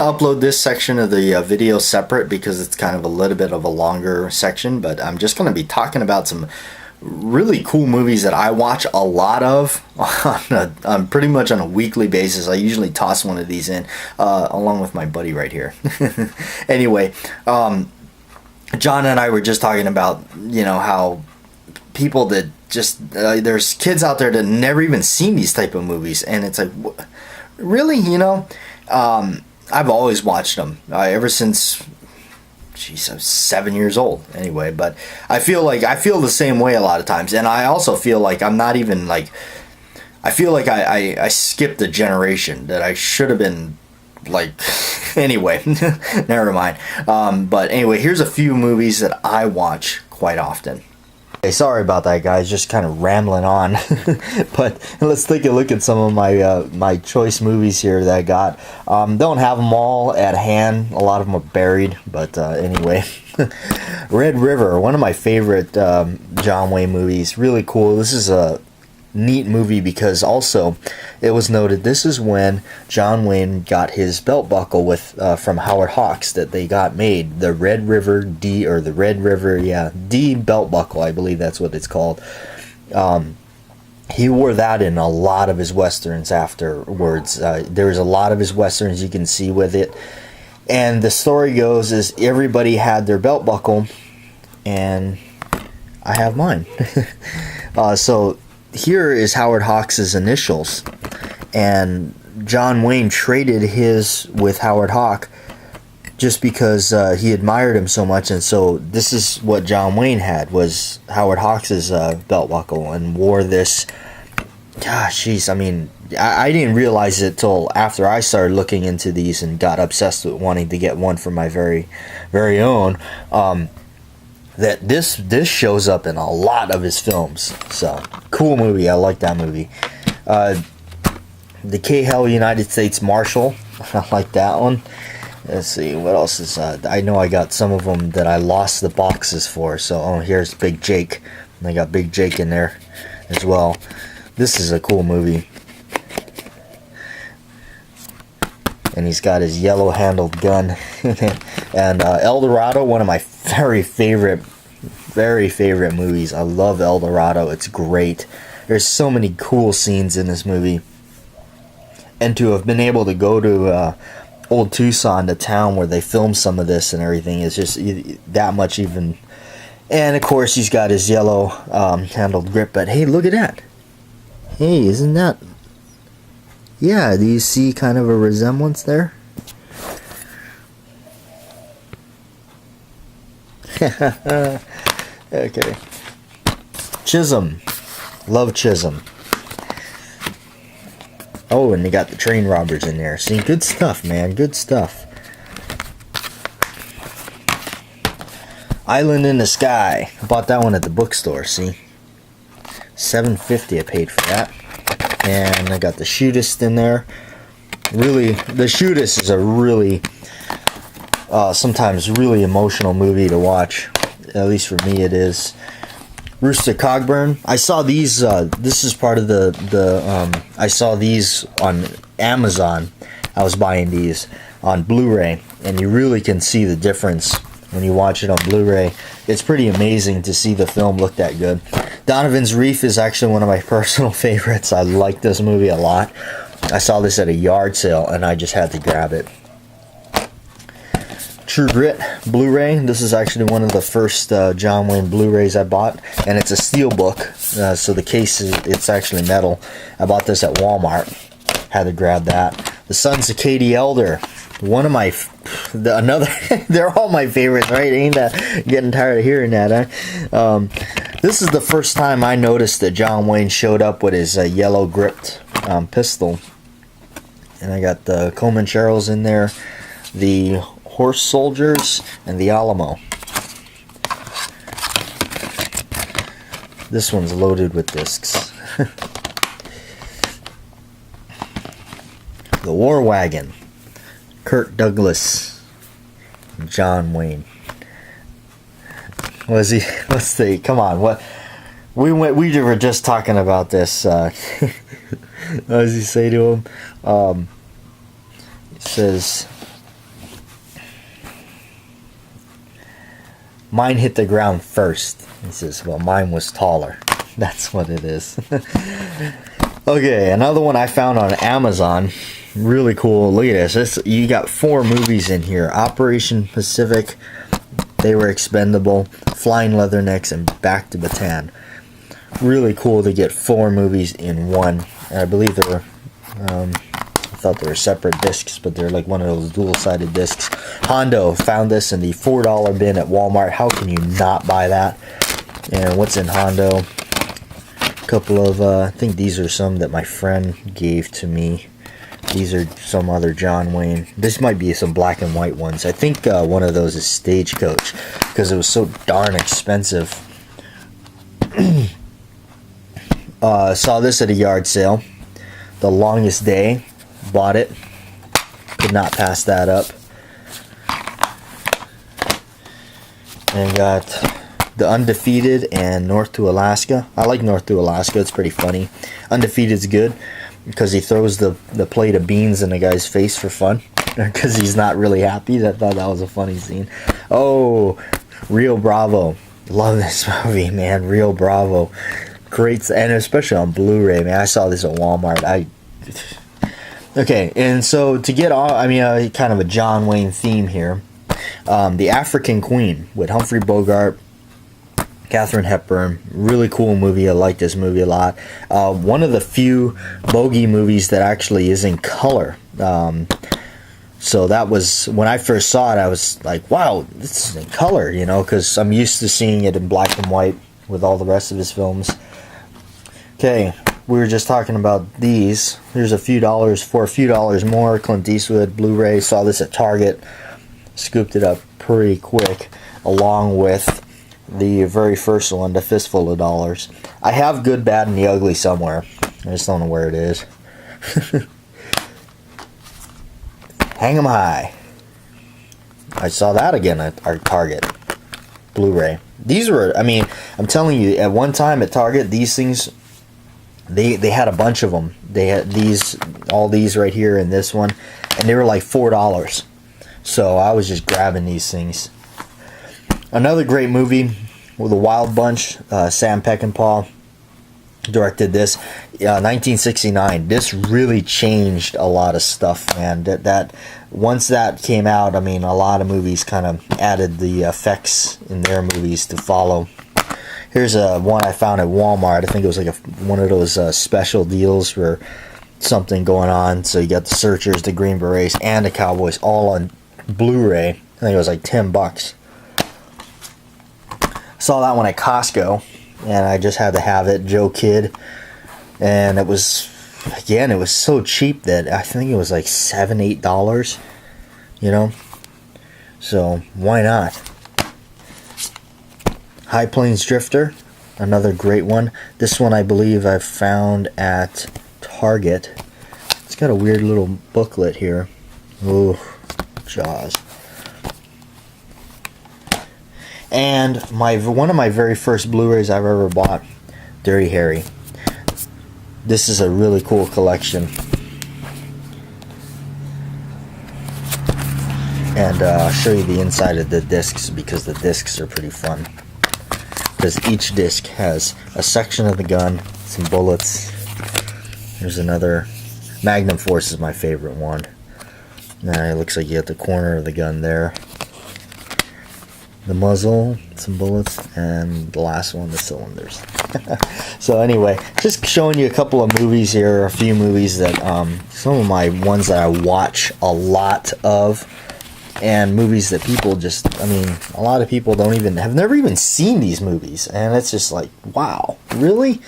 Upload this section of the video separate because it's kind of a little bit of a longer section, but I'm just going to be talking about some really cool movies that I watch a lot of on pretty much on a weekly basis. I usually toss one of these in along with my buddy right here. Anyway, John and I were just talking about, how people that just there's kids out there that never even seen these type of movies, and it's like, really, I've always watched them ever since, geez, I was 7 years old anyway. But I feel the same way a lot of times, and I also feel like I'm not even like, I feel like I skipped a generation that I should have been like. Anyway, never mind. But anyway, here's a few movies that I watch quite often. Hey, sorry about that, guys. Just kind of rambling on. But let's take a look at some of my choice movies here that I got. Don't have them all at hand. A lot of them are buried. But anyway, Red River, one of my favorite John Wayne movies. Really cool. This is a neat movie because also it was noted this is when John Wayne got his belt buckle with from Howard Hawks that they got made, the Red River D, or the Red River D belt buckle, I believe that's what it's called. He wore that in a lot of his westerns afterwards. There's a lot of his westerns you can see with it, and the story goes is everybody had their belt buckle and I have mine. So here is Howard Hawks' initials, and John Wayne traded his with Howard Hawk just because he admired him so much, and so this is what John Wayne had, was Howard Hawks' belt buckle, and wore this. Gosh, jeez, I mean, I didn't realize it till after I started looking into these and got obsessed with wanting to get one for my very own. That this shows up in a lot of his films. So cool movie. I like that movie. The K-Hell United States Marshal. I like that one. Let's see what else is. I know I got some of them that I lost the boxes for. So here's Big Jake. And I got Big Jake in there as well. This is a cool movie. And he's got his yellow-handled gun. And El Dorado, one of my very favorite movies. I love El Dorado. It's great. There's so many cool scenes in this movie. And to have been able to go to Old Tucson, the town where they filmed some of this and everything, is just that much even. And of course, he's got his yellow handled grip. But hey, look at that. Hey, isn't that... Yeah, do you see kind of a resemblance there? Okay. Chisholm. Love Chisholm. Oh, and they got the train robbers in there. See, good stuff, man. Good stuff. Island in the Sky. I bought that one at the bookstore, see? $7.50 I paid for that. And I got the Shootist in there. Really, the Shootist is a really, sometimes really emotional movie to watch. At least for me it is. Rooster Cogburn. I saw these, this is part of I saw these on Amazon. I was buying these on Blu-ray. And you really can see the difference when you watch it on Blu-ray. It's pretty amazing to see the film look that good. Donovan's Reef is actually one of my personal favorites. I like this movie a lot. I saw this at a yard sale and I just had to grab it. True Grit Blu-ray. This is actually one of the first John Wayne Blu-rays I bought, and it's a steel book, so the case it's actually metal. I bought this at Walmart. Had to grab that. The Sons of Katie Elder. One of my they're all my favorites, right? Ain't that getting tired of hearing that, huh? This is the first time I noticed that John Wayne showed up with his yellow gripped pistol. And I got the Comancheros in there, the Horse Soldiers, and the Alamo. This one's loaded with discs. The War Wagon. Kirk Douglas. John Wayne. Was he? Let's see. Come on. What? We were just talking about this. What does he say to him? He says, Mine hit the ground first. He says, well, mine was taller. That's what it is. Okay, another one I found on Amazon. Really cool. Look at this. You got 4 movies in here. Operation Pacific, They Were Expendable, Flying Leathernecks, and Back to Bataan. Really cool to get 4 movies in one. And I believe they were, I thought they were separate discs, but they're like one of those dual-sided discs. Hondo found this in the $4 bin at Walmart. How can you not buy that? And what's in Hondo? A couple of, I think these are some that my friend gave to me. These are some other John Wayne. This might be some black and white ones. I think one of those is Stagecoach, because it was so darn expensive. Saw this at a yard sale. The Longest Day. Bought it. Could not pass that up. And got The Undefeated and North to Alaska. I like North to Alaska. It's pretty funny. Undefeated's good because he throws the plate of beans in the guy's face for fun because he's not really happy. I thought that was a funny scene. Oh, Rio Bravo. Love this movie, man. Rio Bravo. Great, and especially on Blu-ray, man. I saw this at Walmart. Okay, and so to get off, I mean, kind of a John Wayne theme here. The African Queen with Humphrey Bogart, Katharine Hepburn. Really cool movie. I like this movie a lot. One of the few Bogey movies that actually is in color. So that was, when I first saw it, I was like, wow, this is in color, you know, because I'm used to seeing it in black and white with all the rest of his films. Okay, we were just talking about these. Here's a few dollars for a few dollars more. Clint Eastwood Blu-ray. Saw this at Target. Scooped it up pretty quick, along with the very first one, The Fistful of Dollars. I have Good, Bad, and the Ugly somewhere. I just don't know where it is. Hang 'em High. I saw that again at our Target. Blu-ray. These were, I mean, I'm telling you, at one time at Target, these things, they had a bunch of them. They had these, all these right here and this one, and they were like $4. So I was just grabbing these things. Another great movie with The Wild Bunch. Sam Peckinpah directed this. 1969. This really changed a lot of stuff, man. That once that came out, I mean, a lot of movies kind of added the effects in their movies to follow. Here's one I found at Walmart. I think it was like one of those special deals for something going on. So you got the Searchers, the Green Berets, and the Cowboys all on Blu-ray. I think it was like $10. Saw that one at Costco, and I just had to have it. Joe Kidd, and it was, again, it was so cheap that I think it was like $7-8. You know, so why not? High Plains Drifter, another great one. This one I believe I found at Target. It's got a weird little booklet here. Ooh, Jaws. And one of my very first Blu-rays I've ever bought, Dirty Harry. This is a really cool collection. And I'll show you the inside of the discs because the discs are pretty fun. Because each disc has a section of the gun, some bullets. There's another. Magnum Force is my favorite one. Now it looks like you have the corner of the gun there. The muzzle, some bullets, and the last one, the cylinders. So anyway, just showing you a couple of movies here, a few movies that, some of my ones that I watch a lot of, and movies that people just, I mean, a lot of people have never even seen these movies, and it's just like, wow, really?